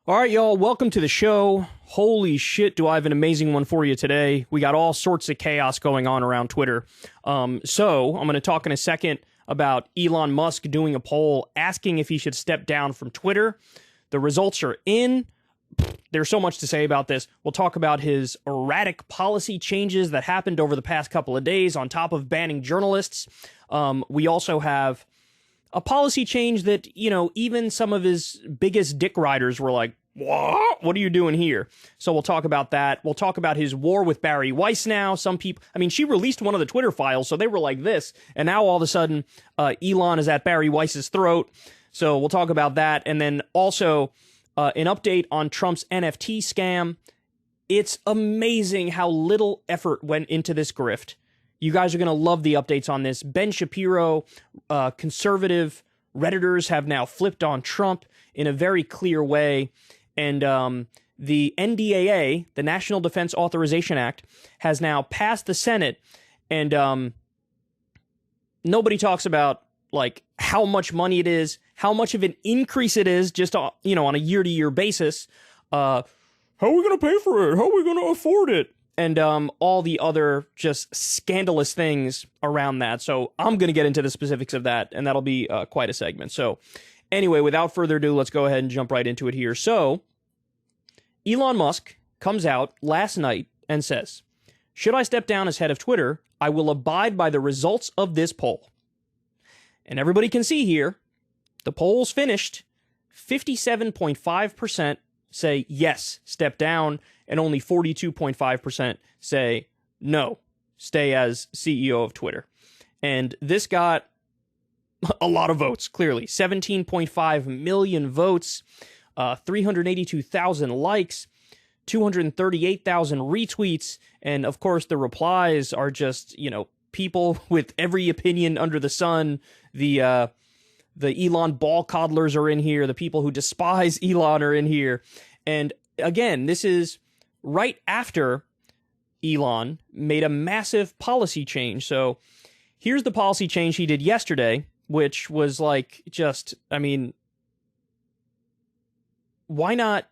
All right, y'all, welcome to the show. Holy shit, do I have an amazing one for you today. We got all sorts of chaos going on around Twitter. So I'm going to talk in a second about Elon Musk doing a poll asking if he should step down from Twitter. The results are in. There's so much to say about this. We'll talk about his erratic policy changes that happened over the past couple of days on top of banning journalists. We also have a policy change that, even some of his biggest dick riders were like, what are you doing here? So we'll talk about that. We'll talk about his war with Barry Weiss now. Some people, she released one of the Twitter files, so they were like this. And now all of a sudden, Elon is at Barry Weiss's throat. So we'll talk about that. And then also an update on Trump's NFT scam. It's amazing how little effort went into this grift. You guys are going to love the updates on this. Ben Shapiro, conservative Redditors have now flipped on Trump in a very clear way. And the NDAA, the National Defense Authorization Act, has now passed the Senate. And nobody talks about, how much money it is, how much of an increase it is just, on a year-to-year basis. How are we going to pay for it? How are we going to afford it? And all the other just scandalous things around that. So I'm going to get into the specifics of that, and that'll be quite a segment. So anyway, without further ado, let's go ahead and jump right into it here. So Elon Musk comes out last night and says, "Should I step down as head of Twitter, I will abide by the results of this poll." And everybody can see here, the poll's finished. 57.5% say yes, step down, and only 42.5% say no, stay as CEO of Twitter. And this got a lot of votes, clearly. 17.5 million votes, 382,000 likes, 238,000 retweets, and of course the replies are just, people with every opinion under the sun. The Elon ball coddlers are in here. The people who despise Elon are in here. And again, this is right after Elon made a massive policy change. So here's the policy change he did yesterday, which was why not?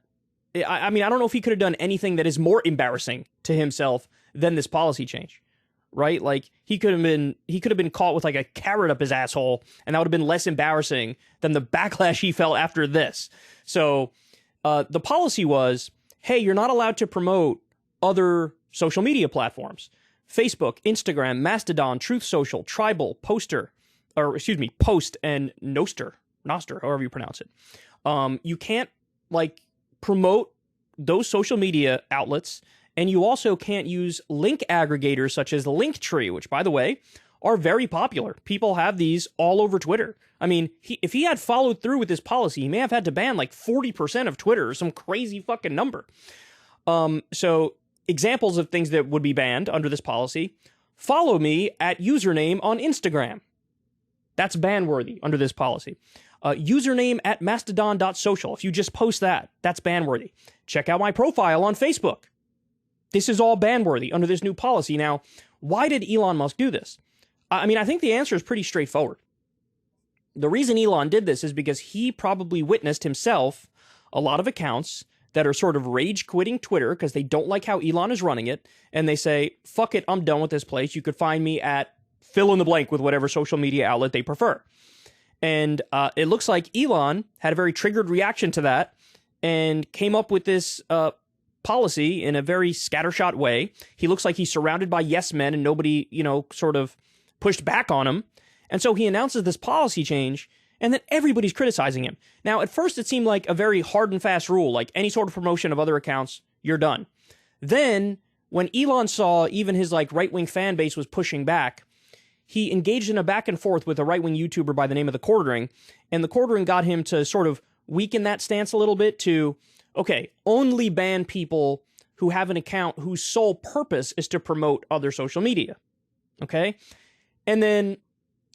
I don't know if he could have done anything that is more embarrassing to himself than this policy change, right? He could have been caught with a carrot up his asshole, and that would have been less embarrassing than the backlash he felt after this. So the policy was, hey, you're not allowed to promote other social media platforms. Facebook, Instagram, Mastodon, Truth Social, Tribal, Post, and Nostr, however you pronounce it. You can't, promote those social media outlets, and you also can't use link aggregators such as Linktree, which, by the way, are very popular. People have these all over Twitter. If he had followed through with this policy, he may have had to ban 40% of Twitter, or some crazy fucking number. So examples of things that would be banned under this policy: follow me at username on Instagram. That's ban-worthy under this policy. Username at mastodon.social. If you just post that, that's ban-worthy. Check out my profile on Facebook. This is all ban-worthy under this new policy. Now, why did Elon Musk do this? I think the answer is pretty straightforward. The reason Elon did this is because he probably witnessed himself a lot of accounts that are sort of rage-quitting Twitter because they don't like how Elon is running it, and they say, fuck it, I'm done with this place. You could find me at fill in the blank with whatever social media outlet they prefer. And it looks like Elon had a very triggered reaction to that and came up with this policy in a very scattershot way. He looks like he's surrounded by yes men and nobody, sort of pushed back on him. And so he announces this policy change, and then everybody's criticizing him. Now, at first, it seemed like a very hard and fast rule, like any sort of promotion of other accounts, you're done. Then, when Elon saw even his right-wing fan base was pushing back, he engaged in a back and forth with a right-wing YouTuber by the name of The Quartering, and The Quartering got him to sort of weaken that stance a little bit to, okay, only ban people who have an account whose sole purpose is to promote other social media, okay? And then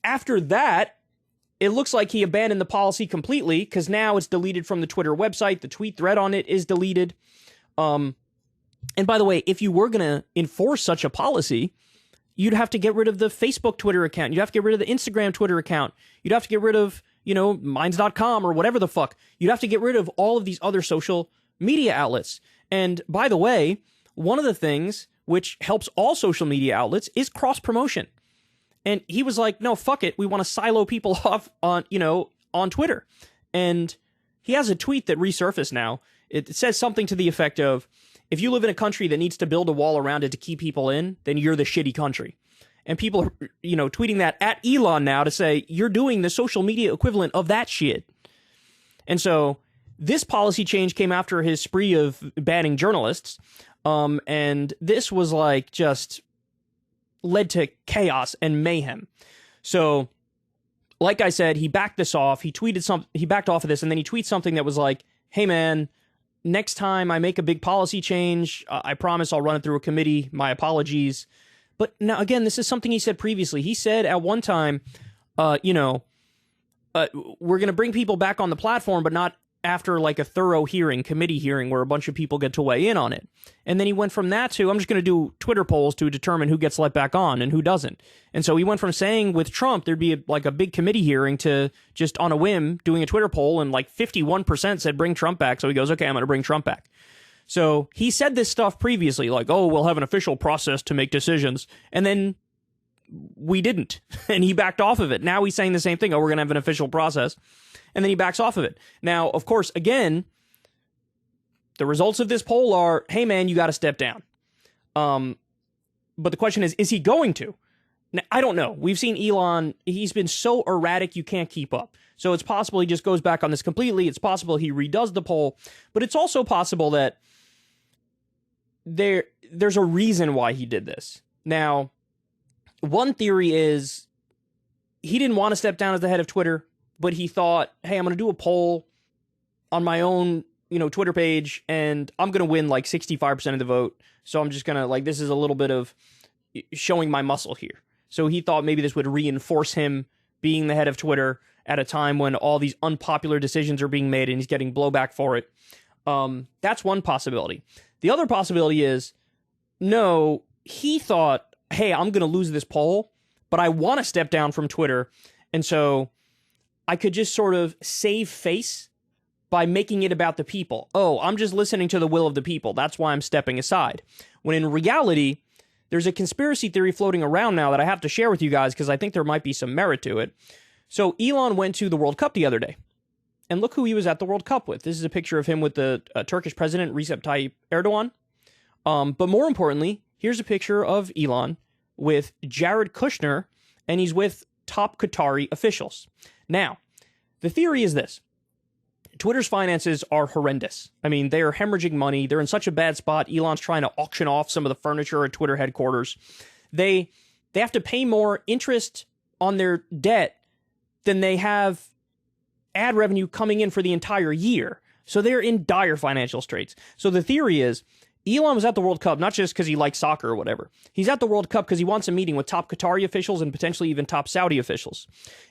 after that, it looks like he abandoned the policy completely because now it's deleted from the Twitter website. The tweet thread on it is deleted. And by the way, if you were going to enforce such a policy, you'd have to get rid of the Facebook Twitter account. You'd have to get rid of the Instagram Twitter account. You'd have to get rid of, minds.com or whatever the fuck. You'd have to get rid of all of these other social media outlets. And by the way, one of the things which helps all social media outlets is cross promotion. And he was like, no, fuck it. We want to silo people off on Twitter. And he has a tweet that resurfaced now. It says something to the effect of, if you live in a country that needs to build a wall around it to keep people in, then you're the shitty country. And people are, tweeting that at Elon now to say, you're doing the social media equivalent of that shit. And so this policy change came after his spree of banning journalists. And this was like just led to chaos and mayhem. So, like I said, he backed this off. He backed off of this, and then he tweets something that was like, hey man, next time I make a big policy change, I promise I'll run it through a committee. My apologies. But now, again, this is something he said previously. He said at one time, we're going to bring people back on the platform, but not after like a thorough committee hearing where a bunch of people get to weigh in on it. And then he went from that to, I'm just going to do Twitter polls to determine who gets let back on and who doesn't. And so he went from saying with Trump, there'd be a big committee hearing to just on a whim doing a Twitter poll, and like 51% said bring Trump back. So he goes, okay, I'm going to bring Trump back. So he said this stuff previously, like, oh, we'll have an official process to make decisions. And then we didn't. And he backed off of it. Now he's saying the same thing. Oh, we're going to have an official process. And then he backs off of it. Now, of course, again, the results of this poll are, hey, man, you got to step down. But the question is he going to? Now, I don't know. We've seen Elon. He's been so erratic, you can't keep up. So it's possible he just goes back on this completely. It's possible he redoes the poll. But it's also possible that there's a reason why he did this. Now, one theory is he didn't want to step down as the head of Twitter, but he thought, hey, I'm going to do a poll on my own, Twitter page, and I'm going to win like 65% of the vote. So I'm just going to, this is a little bit of showing my muscle here. So he thought maybe this would reinforce him being the head of Twitter at a time when all these unpopular decisions are being made and he's getting blowback for it. That's one possibility. The other possibility is, no, he thought, hey, I'm going to lose this poll, but I want to step down from Twitter. And so I could just sort of save face by making it about the people. Oh, I'm just listening to the will of the people. That's why I'm stepping aside. When in reality, there's a conspiracy theory floating around now that I have to share with you guys because I think there might be some merit to it. So Elon went to the World Cup the other day. And look who he was at the World Cup with. This is a picture of him with the Turkish president, Recep Tayyip Erdogan. But more importantly, here's a picture of Elon with Jared Kushner, and he's with top Qatari officials. Now, the theory is this. Twitter's finances are horrendous. I mean, they are hemorrhaging money. They're in such a bad spot. Elon's trying to auction off some of the furniture at Twitter headquarters. They have to pay more interest on their debt than they have ad revenue coming in for the entire year. So they're in dire financial straits. So the theory is Elon was at the World Cup, not just because he likes soccer or whatever. He's at the World Cup because he wants a meeting with top Qatari officials and potentially even top Saudi officials.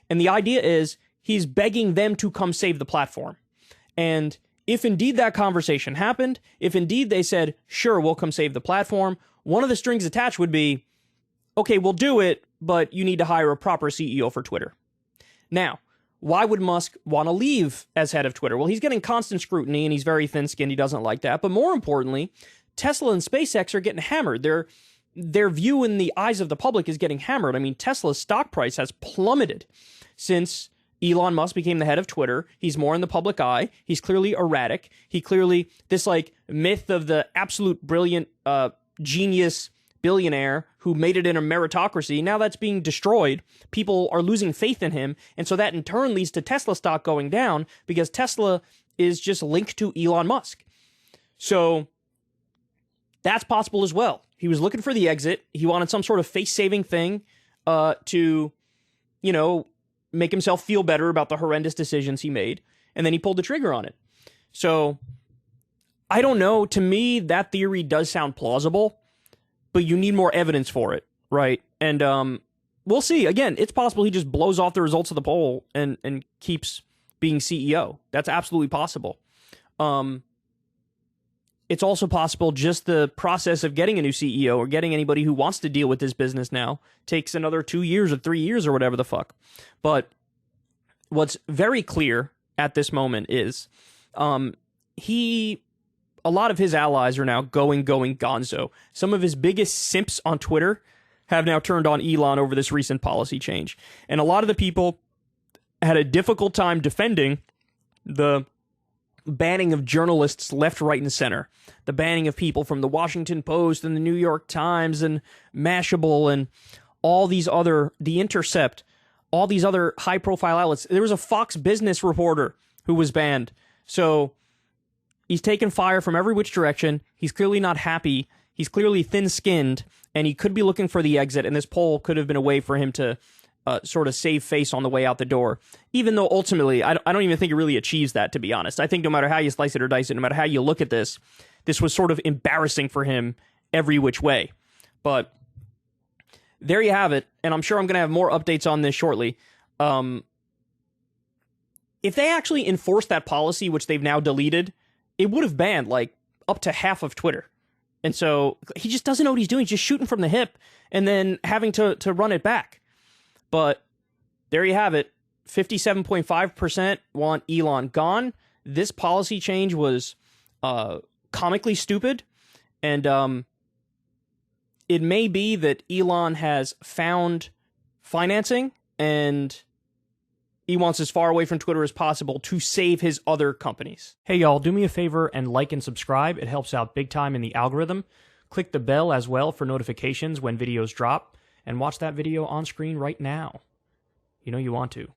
And the idea is he's begging them to come save the platform. And if indeed that conversation happened, if indeed they said, sure, we'll come save the platform, one of the strings attached would be, okay, we'll do it, but you need to hire a proper CEO for Twitter. Now, why would Musk want to leave as head of Twitter? Well, he's getting constant scrutiny and he's very thin-skinned. He doesn't like that. But more importantly, Tesla and SpaceX are getting hammered. Their view in the eyes of the public is getting hammered. I mean, Tesla's stock price has plummeted since Elon Musk became the head of Twitter. He's more in the public eye. He's clearly erratic. This myth of the absolute brilliant genius billionaire who made it in a meritocracy. Now that's being destroyed. People are losing faith in him. And so that in turn leads to Tesla stock going down because Tesla is just linked to Elon Musk. So that's possible as well. He was looking for the exit. He wanted some sort of face-saving thing to, make himself feel better about the horrendous decisions he made. And then he pulled the trigger on it. So I don't know. To me, that theory does sound plausible, but you need more evidence for it, right? And we'll see. Again, it's possible he just blows off the results of the poll and keeps being CEO. That's absolutely possible. It's also possible just the process of getting a new CEO or getting anybody who wants to deal with this business now takes another 2 years or 3 years or whatever the fuck. But what's very clear at this moment is a lot of his allies are now going gonzo. Some of his biggest simps on Twitter have now turned on Elon over this recent policy change. And a lot of the people had a difficult time defending the banning of journalists left, right, and center. The banning of people from the Washington Post and the New York Times and Mashable and all these other, The Intercept, all these other high-profile outlets. There was a Fox Business reporter who was banned. So he's taken fire from every which direction. He's clearly not happy. He's clearly thin-skinned, and he could be looking for the exit, and this poll could have been a way for him to sort of save face on the way out the door, even though ultimately I don't even think it really achieves that, to be honest. I think no matter how you slice it or dice it, no matter how you look at this was sort of embarrassing for him every which way. But there you have it, and I'm sure I'm going to have more updates on this shortly. If they actually enforced that policy, which they've now deleted, it would have banned like up to half of Twitter. And so he just doesn't know what he's doing. He's just shooting from the hip and then having to run it back. But there you have it. 57.5% want Elon gone. This policy change was comically stupid. And it may be that Elon has found financing and he wants as far away from Twitter as possible to save his other companies. Hey, y'all, do me a favor and like and subscribe. It helps out big time in the algorithm. Click the bell as well for notifications when videos drop. And watch that video on screen right now. You know you want to.